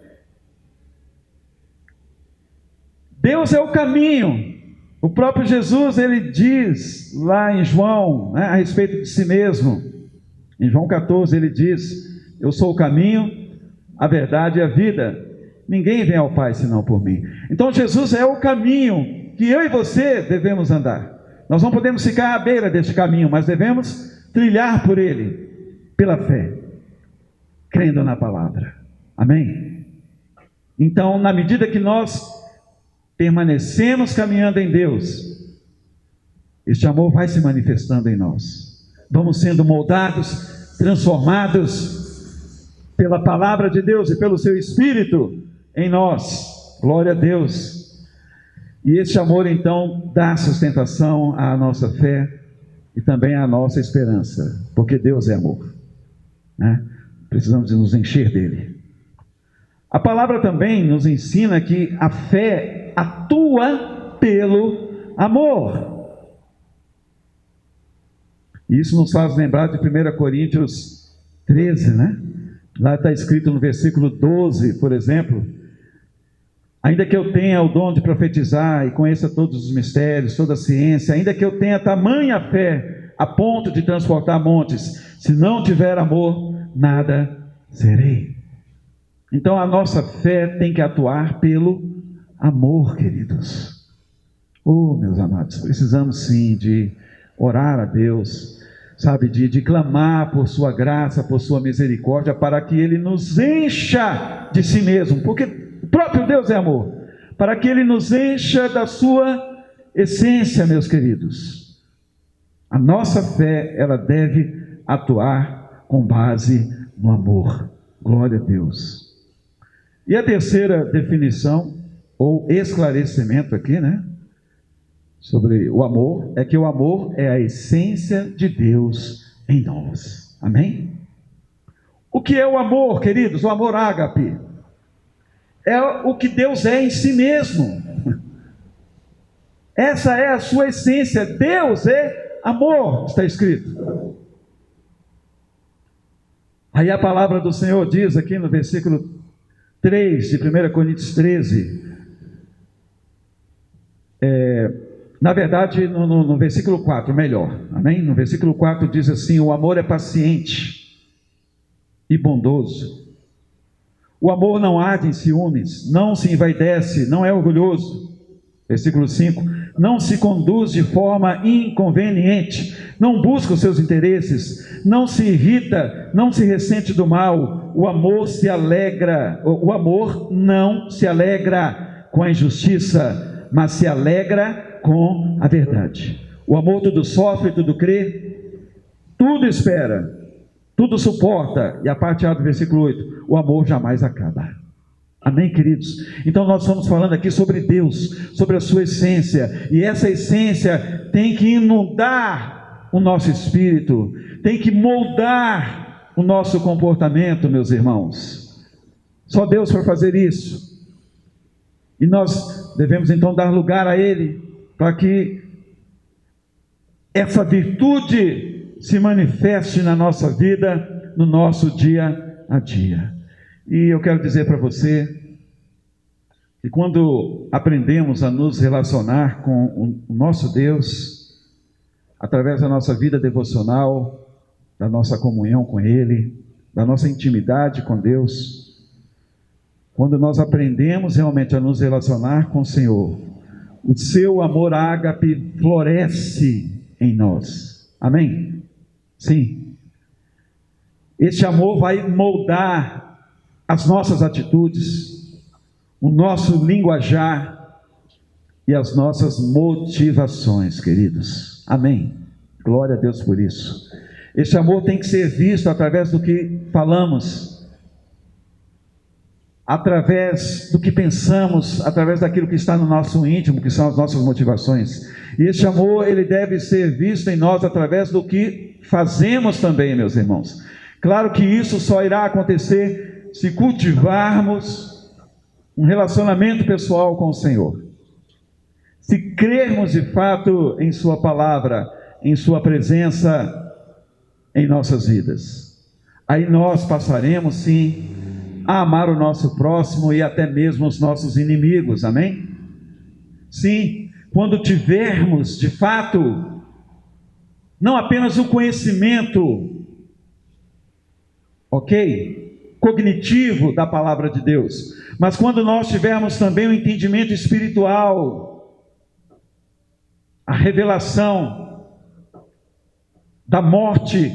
Deus é o caminho. O próprio Jesus, ele diz lá em João, né, a respeito de si mesmo. Em João 14 ele diz: eu sou o caminho, a verdade e a vida. Ninguém vem ao Pai senão por mim. Então Jesus é o caminho que eu e você devemos andar. Nós não podemos ficar à beira deste caminho, mas devemos trilhar por ele, pela fé, crendo na palavra. Amém? Então, na medida que nós permanecemos caminhando em Deus, este amor vai se manifestando em nós. Vamos sendo moldados, transformados pela palavra de Deus e pelo seu Espírito em nós. Glória a Deus. E este amor então dá sustentação à nossa fé e também à nossa esperança, porque Deus é amor, né? Precisamos de nos encher dele. A palavra também nos ensina que a fé atua pelo amor. Isso nos faz lembrar de 1 Coríntios 13, né? Lá está escrito no versículo 12, por exemplo: ainda que eu tenha o dom de profetizar e conheça todos os mistérios, toda a ciência, ainda que eu tenha tamanha fé a ponto de transportar montes, se não tiver amor, nada serei. Então a nossa fé tem que atuar pelo amor, queridos. Oh, meus amados, precisamos sim de orar a Deus, sabe, de clamar por sua graça, por sua misericórdia, para que Ele nos encha de si mesmo, porque o próprio Deus é amor, para que Ele nos encha da sua essência, meus queridos. A nossa fé, ela deve atuar com base no amor. Glória a Deus. E a terceira definição, ou esclarecimento aqui, né, sobre o amor, é que o amor é a essência de Deus em nós. Amém? O que é o amor, queridos? O amor ágape é o que Deus é em si mesmo. Essa é a sua essência. Deus é amor, está escrito. Aí a palavra do Senhor diz aqui no versículo 3 de 1 Coríntios 13, na verdade no versículo 4, melhor, amém? No versículo 4 diz assim: o amor é paciente e bondoso, o amor não arde em ciúmes, não se envaidece, não é orgulhoso. Versículo 5: não se conduz de forma inconveniente, não busca os seus interesses, não se irrita, não se ressente do mal. O amor não se alegra com a injustiça, mas se alegra com a verdade. O amor tudo sofre, tudo crê, tudo espera, tudo suporta. E a parte A do versículo 8: o amor jamais acaba. Amém, queridos? Então nós estamos falando aqui sobre Deus, sobre a sua essência, e essa essência tem que inundar o nosso espírito, tem que moldar o nosso comportamento, meus irmãos. Só Deus para fazer isso, e nós devemos então dar lugar a Ele, para que essa virtude se manifeste na nossa vida, no nosso dia a dia. E eu quero dizer para você que quando aprendemos a nos relacionar com o nosso Deus, através da nossa vida devocional, da nossa comunhão com Ele, da nossa intimidade com Deus, quando nós aprendemos realmente a nos relacionar com o Senhor, o seu amor ágape floresce em nós. Amém? Sim. Este amor vai moldar as nossas atitudes, o nosso linguajar e as nossas motivações, queridos. Amém. Glória a Deus por isso. Este amor tem que ser visto através do que falamos, através do que pensamos, através daquilo que está no nosso íntimo, que são as nossas motivações. E este amor, ele deve ser visto em nós através do que fazemos também, meus irmãos. Claro que isso só irá acontecer se cultivarmos um relacionamento pessoal com o Senhor, se crermos de fato em sua palavra, em sua presença em nossas vidas. Aí nós passaremos sim a amar o nosso próximo e até mesmo os nossos inimigos. Amém? Sim, quando tivermos de fato não apenas o conhecimento, cognitivo da palavra de Deus, mas quando nós tivermos também o entendimento espiritual, a revelação da morte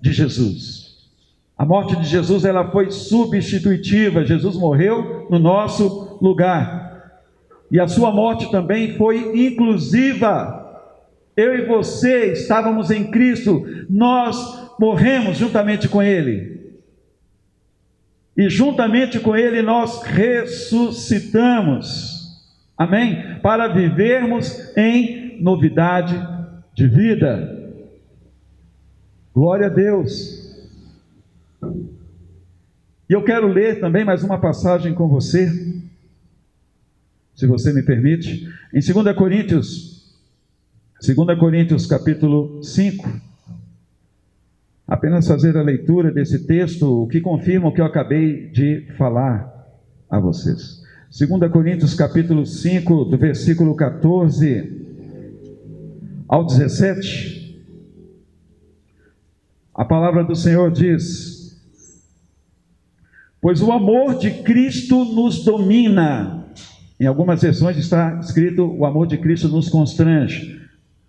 de Jesus. A morte de Jesus, ela foi substitutiva. Jesus morreu no nosso lugar, e a sua morte também foi inclusiva. Eu e você estávamos em Cristo, nós morremos juntamente com Ele, e juntamente com Ele nós ressuscitamos, amém? Para vivermos em novidade de vida. Glória a Deus. E eu quero ler também mais uma passagem com você, se você me permite, em 2 Coríntios capítulo 5. Apenas fazer a leitura desse texto, o que confirma o que eu acabei de falar a vocês. 2 Coríntios capítulo 5, do versículo 14 ao 17, a palavra do Senhor diz: pois o amor de Cristo nos domina, Em algumas versões está escrito: o amor de Cristo nos constrange.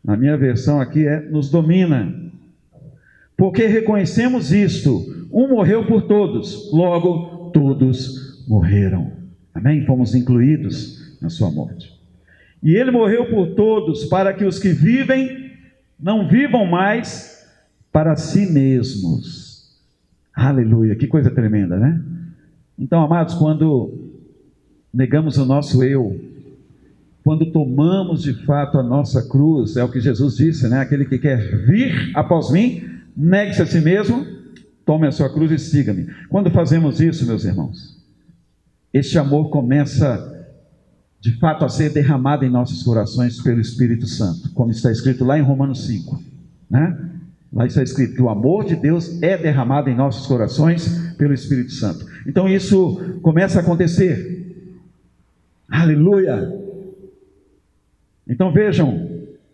Na minha versão aqui é: nos domina. Porque reconhecemos isto: um morreu por todos, logo todos morreram. Amém? Fomos incluídos na sua morte. E ele morreu por todos, para que os que vivem não vivam mais para si mesmos. Aleluia, que coisa tremenda, né? Então, amados, quando negamos o nosso eu, quando tomamos de fato a nossa cruz, é o que Jesus disse, né? Aquele que quer vir após mim, negue-se a si mesmo, tome a sua cruz e siga-me. Quando fazemos isso, meus irmãos, este amor começa de fato a ser derramado em nossos corações pelo Espírito Santo, como está escrito lá em Romanos 5, né? Lá está escrito que o amor de Deus é derramado em nossos corações pelo Espírito Santo. Então isso começa a acontecer. Aleluia! Então vejam: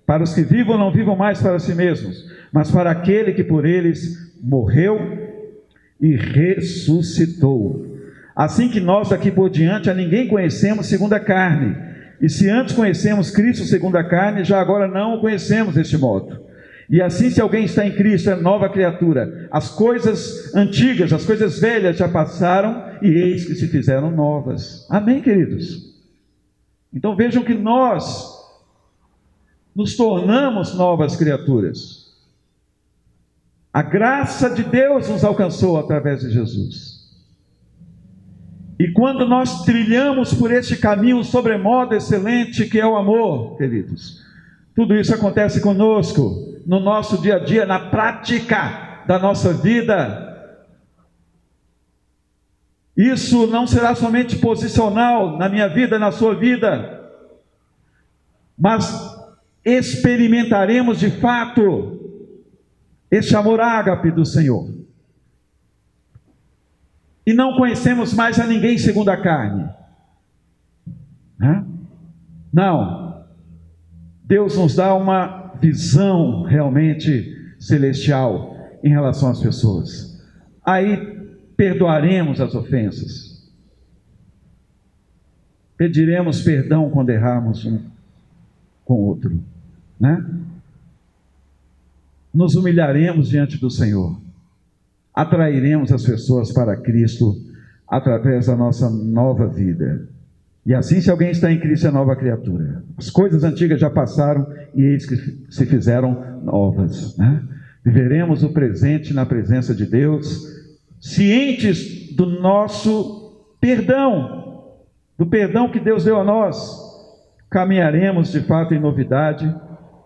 para os que vivam, não vivam mais para si mesmos, mas para aquele que por eles morreu e ressuscitou. Assim que nós daqui por diante a ninguém conhecemos segundo a carne. E se antes conhecemos Cristo segundo a carne, já agora não o conhecemos deste modo. E assim, se alguém está em Cristo, é nova criatura. As coisas antigas, as coisas velhas já passaram, e eis que se fizeram novas. Amém, queridos? Então vejam que nós nos tornamos novas criaturas. A graça de Deus nos alcançou através de Jesus. E quando nós trilhamos por este caminho sobremodo excelente que é o amor, queridos, tudo isso acontece conosco, no nosso dia a dia, na prática da nossa vida. Isso não será somente posicional na minha vida, na sua vida, mas experimentaremos de fato este amor ágape do Senhor. E não conhecemos mais a ninguém segundo a carne. Não. Deus nos dá uma visão realmente celestial em relação às pessoas. Aí perdoaremos as ofensas. Pediremos perdão quando errarmos um com o outro, né? Nos humilharemos diante do Senhor. Atrairemos as pessoas para Cristo através da nossa nova vida. E assim, se alguém está em Cristo, é nova criatura. As coisas antigas já passaram e eis que se fizeram novas, né? Viveremos o presente na presença de Deus, cientes do nosso perdão, do perdão que Deus deu a nós. Caminharemos de fato em novidade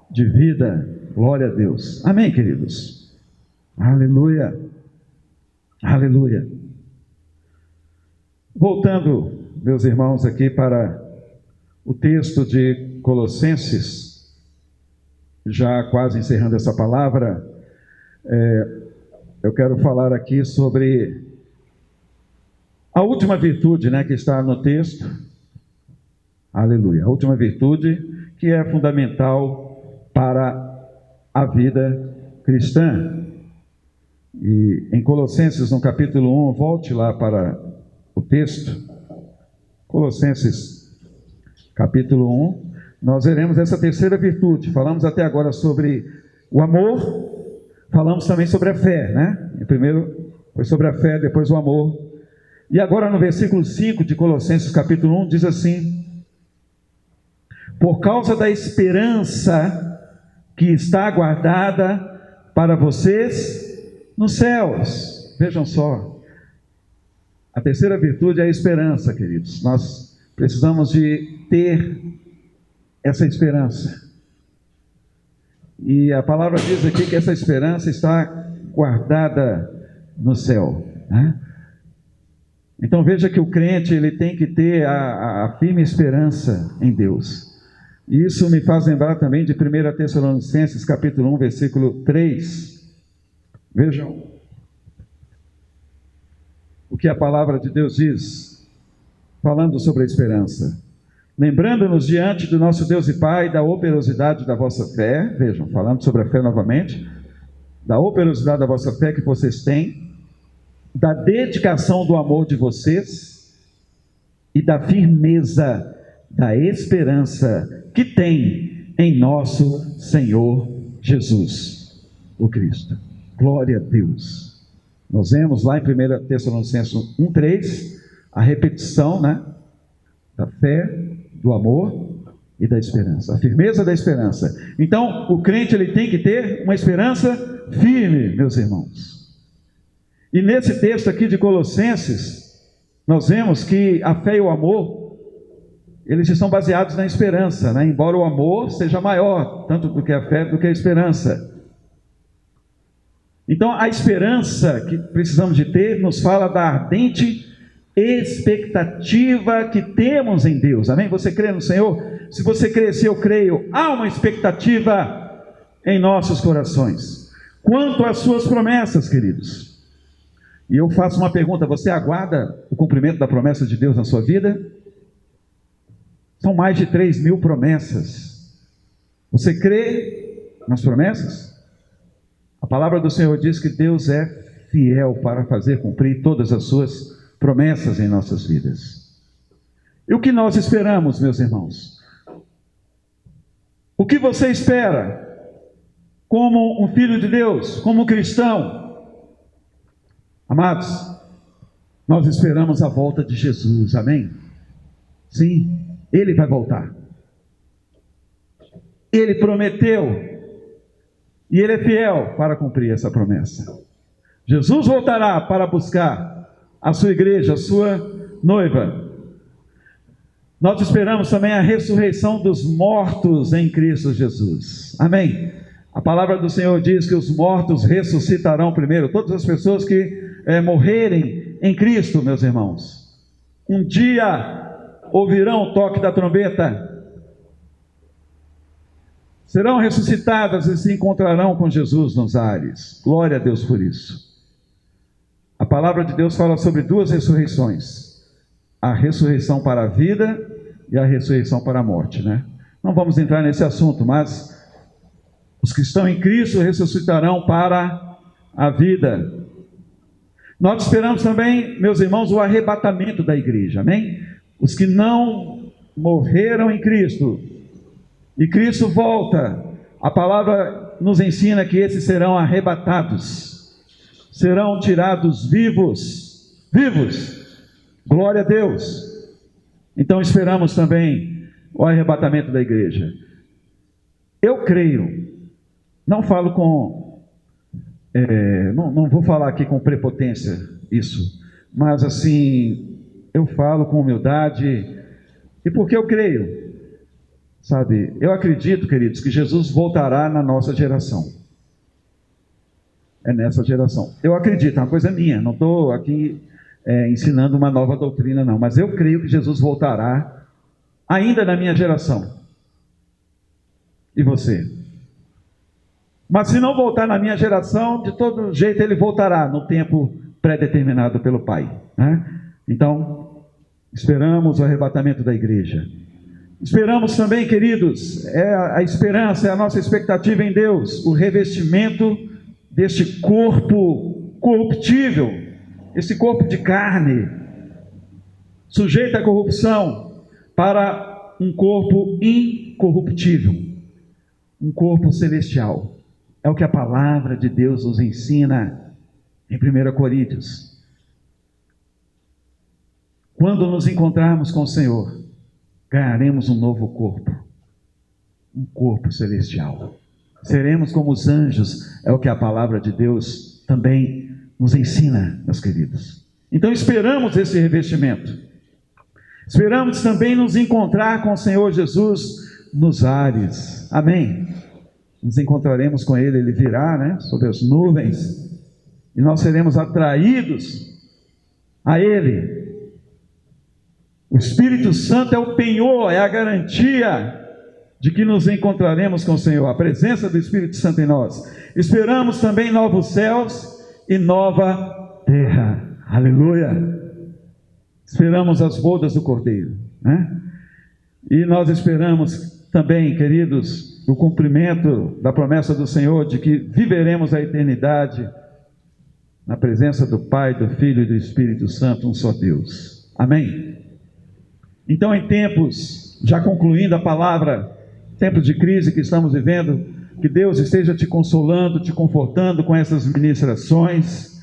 de vida. Glória a Deus. Amém, queridos? Aleluia. Aleluia. Voltando, meus irmãos, aqui para o texto de Colossenses, já quase encerrando essa palavra, eu quero falar aqui sobre a última virtude, né, que está no texto. Aleluia. A última virtude que é fundamental para a vida cristã. E em Colossenses, no capítulo 1, volte lá para o texto. Colossenses, capítulo 1, nós veremos essa terceira virtude. Falamos até agora sobre o amor, falamos também sobre a fé, né? Primeiro foi sobre a fé, depois o amor. E agora no versículo 5 de Colossenses, capítulo 1, diz assim: por causa da esperança que está aguardada para vocês nos céus. Vejam só, a terceira virtude é a esperança, queridos. Nós precisamos de ter essa esperança. E a palavra diz aqui que essa esperança está guardada no céu, né? Então veja que o crente, ele tem que ter a firme esperança em Deus. E isso me faz lembrar também de 1 Tessalonicenses, capítulo 1, versículo 3. Vejam o que a palavra de Deus diz, falando sobre a esperança. Lembrando-nos diante do nosso Deus e Pai da operosidade da vossa fé. Vejam, falando sobre a fé novamente. Da operosidade da vossa fé que vocês têm, da dedicação do amor de vocês e da firmeza da esperança que tem em nosso Senhor Jesus, o Cristo. Glória a Deus. Nós vemos lá em 1 Tessalonicenses 1:3, a repetição, né, da fé, do amor e da esperança, a firmeza da esperança. Então, o crente ele tem que ter uma esperança firme, meus irmãos. E nesse texto aqui de Colossenses, nós vemos que a fé e o amor, eles estão baseados na esperança, né? Embora o amor seja maior, tanto do que a fé, do que a esperança. Então, a esperança que precisamos de ter nos fala da ardente expectativa que temos em Deus. Amém? Você crê no Senhor? Se você crê, se eu creio, há uma expectativa em nossos corações quanto às suas promessas, queridos. E eu faço uma pergunta: você aguarda o cumprimento da promessa de Deus na sua vida? São mais de 3.000 promessas. Você crê nas promessas? A palavra do Senhor diz que Deus é fiel para fazer cumprir todas as suas promessas em nossas vidas. E o que nós esperamos, meus irmãos? O que você espera como um filho de Deus, como um cristão? Amados, nós esperamos a volta de Jesus, amém? Sim, Ele vai voltar. Ele prometeu, e Ele é fiel para cumprir essa promessa. Jesus voltará para buscar a sua igreja, a sua noiva. Nós esperamos também a ressurreição dos mortos em Cristo Jesus. Amém? A palavra do Senhor diz que os mortos ressuscitarão primeiro. Todas as pessoas que morrerem em Cristo, meus irmãos, um dia ouvirão o toque da trombeta, serão ressuscitadas e se encontrarão com Jesus nos ares. Glória a Deus por isso. A palavra de Deus fala sobre duas ressurreições: a ressurreição para a vida e a ressurreição para a morte, né? Não vamos entrar nesse assunto, mas os que estão em Cristo ressuscitarão para a vida. Nós esperamos também, meus irmãos, o arrebatamento da igreja, amém? Os que não morreram em Cristo e Cristo volta, a palavra nos ensina que esses serão arrebatados, serão tirados vivos. Glória a Deus. Então esperamos também o arrebatamento da igreja. Eu creio, não falo com não vou falar aqui com prepotência isso, mas assim, eu falo com humildade, e porque eu creio, sabe, eu acredito, queridos, que Jesus voltará na nossa geração. É nessa geração. Eu acredito, é uma coisa minha, não estou aqui ensinando uma nova doutrina, não, mas eu creio que Jesus voltará ainda na minha geração. E você? Mas se não voltar na minha geração, de todo jeito ele voltará no tempo pré-determinado pelo Pai, né? Então, esperamos o arrebatamento da igreja. Esperamos também, queridos, a esperança, é a nossa expectativa em Deus, o revestimento deste corpo corruptível, esse corpo de carne, sujeito à corrupção, para um corpo incorruptível, um corpo celestial. É o que a palavra de Deus nos ensina em 1 Coríntios. Quando nos encontrarmos com o Senhor, ganharemos um novo corpo, um corpo celestial. Seremos como os anjos, é o que a palavra de Deus também nos ensina, meus queridos. Então esperamos esse revestimento. Esperamos também nos encontrar com o Senhor Jesus nos ares. Amém? Nos encontraremos com Ele, Ele virá, né, sobre as nuvens, e nós seremos atraídos a Ele. O Espírito Santo é o penhor, é a garantia de que nos encontraremos com o Senhor, a presença do Espírito Santo em nós. Esperamos também novos céus e nova terra. Aleluia! Esperamos as bodas do Cordeiro, né? E nós esperamos também, queridos, o cumprimento da promessa do Senhor de que viveremos a eternidade na presença do Pai, do Filho e do Espírito Santo, um só Deus. Amém? Então, em tempos, já concluindo a palavra, tempos de crise que estamos vivendo, que Deus esteja te consolando, te confortando com essas ministrações,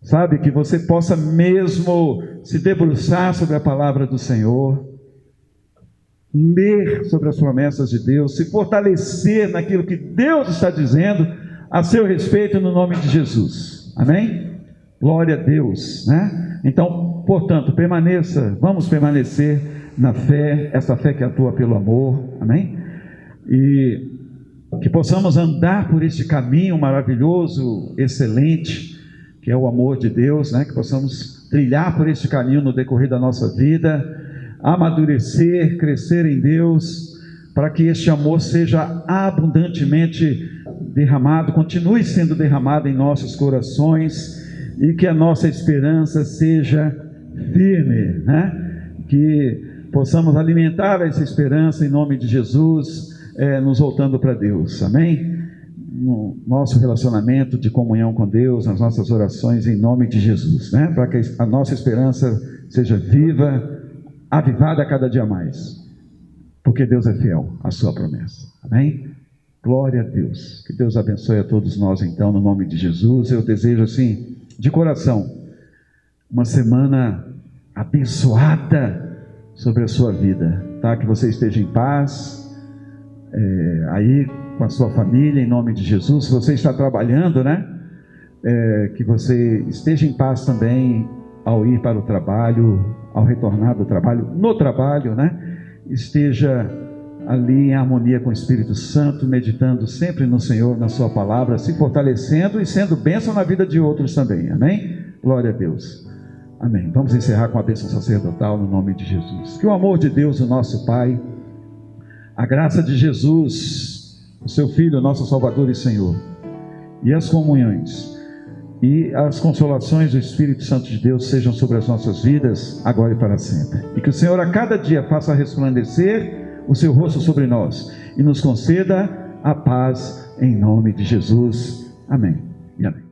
sabe, que você possa mesmo se debruçar sobre a palavra do Senhor, ler sobre as promessas de Deus, se fortalecer naquilo que Deus está dizendo a seu respeito, no nome de Jesus, amém? Glória a Deus, né? Então, portanto, vamos permanecer na fé, essa fé que atua pelo amor, amém? E que possamos andar por este caminho maravilhoso, excelente, que é o amor de Deus, né? Que possamos trilhar por este caminho no decorrer da nossa vida, amadurecer, crescer em Deus, para que este amor seja abundantemente derramado, continue sendo derramado em nossos corações, e que a nossa esperança seja firme, né? Que possamos alimentar essa esperança em nome de Jesus, nos voltando para Deus, amém? No nosso relacionamento de comunhão com Deus, nas nossas orações em nome de Jesus, né? Para que a nossa esperança seja viva, avivada cada dia mais, porque Deus é fiel à sua promessa, amém? Glória a Deus, que Deus abençoe a todos nós então, no nome de Jesus. Eu desejo assim, de coração, uma semana abençoada sobre a sua vida, tá? Que você esteja em paz, aí com a sua família, em nome de Jesus. Se você está trabalhando, né? Que você esteja em paz também ao ir para o trabalho, ao retornar do trabalho, no trabalho, né? Esteja ali em harmonia com o Espírito Santo, meditando sempre no Senhor, na sua palavra, se fortalecendo e sendo bênção na vida de outros também, amém? Glória a Deus, amém. Vamos encerrar com a bênção sacerdotal no nome de Jesus. Que o amor de Deus, o nosso Pai, a graça de Jesus, o seu Filho, nosso Salvador e Senhor, e as comunhões e as consolações do Espírito Santo de Deus sejam sobre as nossas vidas, agora e para sempre. E que o Senhor a cada dia faça resplandecer o seu rosto sobre nós e nos conceda a paz em nome de Jesus. Amém e amém.